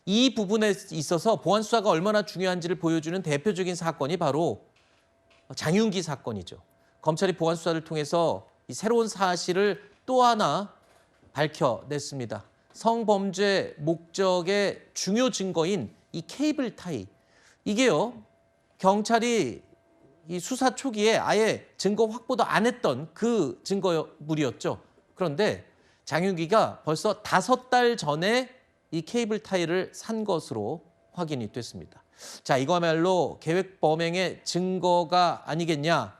이 부분에 있어서 보안 수사가 얼마나 중요한지를 보여주는 대표적인 사건이 바로 장윤기 사건이죠. 검찰이 보안 수사를 통해서 이 새로운 사실을 또 하나 밝혀냈습니다. 성범죄 목적의 중요 증거인 이 케이블 타이. 이게요, 경찰이 이 수사 초기에 아예 증거 확보도 안 했던 그 증거물이었죠. 그런데 장윤기가 벌써 5달 전에 이 케이블 타이를 산 것으로 확인이 됐습니다. 자, 이거야말로 계획 범행의 증거가 아니겠냐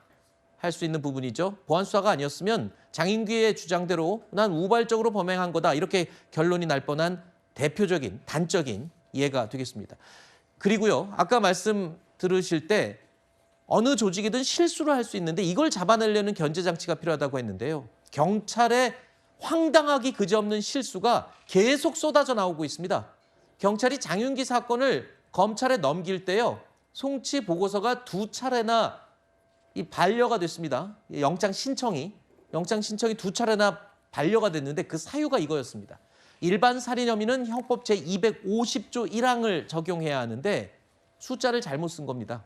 할 수 있는 부분이죠. 보안 수사가 아니었으면 장윤기의 주장대로 난 우발적으로 범행한 거다 이렇게 결론이 날 뻔한 대표적인 단적인 예가 되겠습니다. 그리고요, 아까 말씀 들으실 때 어느 조직이든 실수를 할 수 있는데 이걸 잡아내려는 견제 장치가 필요하다고 했는데요. 경찰의 황당하기 그지없는 실수가 계속 쏟아져 나오고 있습니다. 경찰이 장윤기 사건을 검찰에 넘길 때요, 송치 보고서가 2차례나 이 반려가 됐습니다. 영장 신청이 2차례나 반려가 됐는데 그 사유가 이거였습니다. 일반 살인 혐의는 형법 제250조 1항을 적용해야 하는데 숫자를 잘못 쓴 겁니다.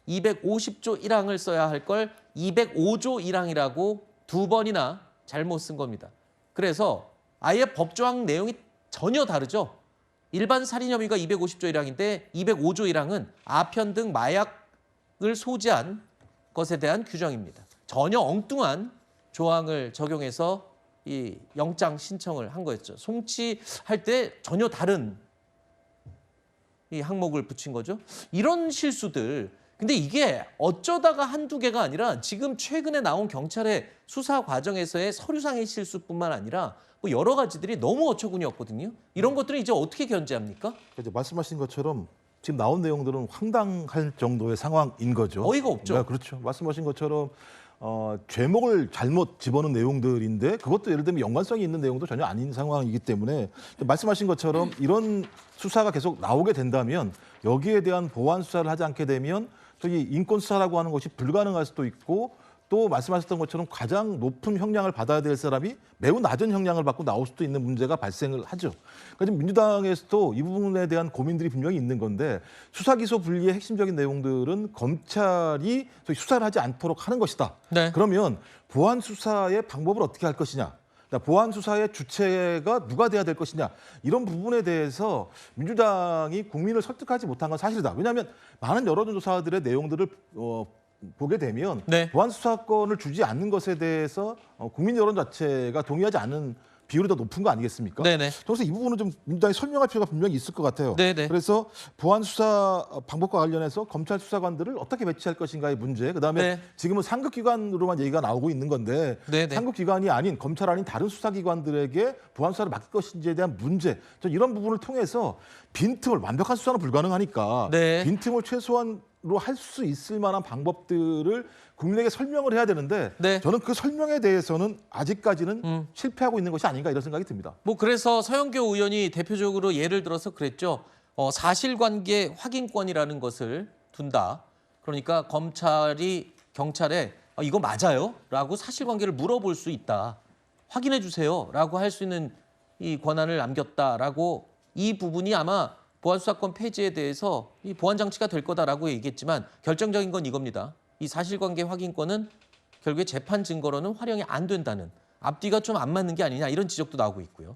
250조 1항을 써야 할 걸 205조 1항이라고 2번이나 잘못 쓴 겁니다. 그래서 아예 법조항 내용이 전혀 다르죠. 일반 살인 혐의가 250조 1항인데 205조 1항은 아편 등 마약을 소지한 것에 대한 규정입니다. 전혀 엉뚱한 조항을 적용해서 이 영장 신청을 한 거였죠. 송치할 때 전혀 다른 이 항목을 붙인 거죠. 이런 실수들. 근데 이게 어쩌다가 한두 개가 아니라 지금 최근에 나온 경찰의 수사 과정에서의 서류상의 실수뿐만 아니라 뭐 여러 가지들이 너무 어처구니 없거든요. 이런 것들은 이제 어떻게 견제합니까? 이제 말씀하신 것처럼 지금 나온 내용들은 황당할 정도의 상황인 거죠. 어이가 없죠. 네, 그렇죠. 말씀하신 것처럼 죄목을 잘못 집어넣은 내용들인데 그것도 예를 들면 연관성이 있는 내용도 전혀 아닌 상황이기 때문에 말씀하신 것처럼 이런 수사가 계속 나오게 된다면 여기에 대한 보완 수사를 하지 않게 되면 저기 인권 수사라고 하는 것이 불가능할 수도 있고 또 말씀하셨던 것처럼 가장 높은 형량을 받아야 될 사람이 매우 낮은 형량을 받고 나올 수도 있는 문제가 발생을 하죠. 그러니까 지금 민주당에서도 이 부분에 대한 고민들이 분명히 있는 건데 수사 기소 분리의 핵심적인 내용들은 검찰이 수사를 하지 않도록 하는 것이다. 네. 그러면 보안 수사의 방법을 어떻게 할 것이냐. 보안 수사의 주체가 누가 돼야 될 것이냐 이런 부분에 대해서 민주당이 국민을 설득하지 못한 건 사실이다. 왜냐하면 많은 여론조사들의 내용들을 보게 되면 네. 보안 수사권을 주지 않는 것에 대해서 국민 여론 자체가 동의하지 않는 비율이 더 높은 거 아니겠습니까? 네네. 그래서 이 부분은 좀 민주당이 설명할 필요가 분명히 있을 것 같아요. 네네. 그래서 보안 수사 방법과 관련해서 검찰 수사관들을 어떻게 배치할 것인가의 문제, 그다음에 네. 지금은 상급기관으로만 얘기가 나오고 있는 건데 네네. 상급기관이 아닌 검찰 아닌 다른 수사기관들에게 보안 수사를 맡길 것인지에 대한 문제, 전 이런 부분을 통해서 빈틈을 완벽한 수사는 불가능하니까 네. 빈틈을 최소한으로 할 수 있을 만한 방법들을 국민에게 설명을 해야 되는데 네. 저는 그 설명에 대해서는 아직까지는 실패하고 있는 것이 아닌가 이런 생각이 듭니다. 뭐 그래서 서영교 의원이 대표적으로 예를 들어서 그랬죠. 사실관계 확인권이라는 것을 둔다. 그러니까 검찰이 경찰에 이거 맞아요? 라고 사실관계를 물어볼 수 있다. 확인해 주세요. 라고 할 수 있는 이 권한을 남겼다라고 이 부분이 아마 보안수사권 폐지에 대해서 이 보완 장치가 될 거다라고 얘기했지만 결정적인 건 이겁니다. 이 사실관계 확인권은 결국에 재판 증거로는 활용이 안 된다는 앞뒤가 좀 안 맞는 게 아니냐 이런 지적도 나오고 있고요.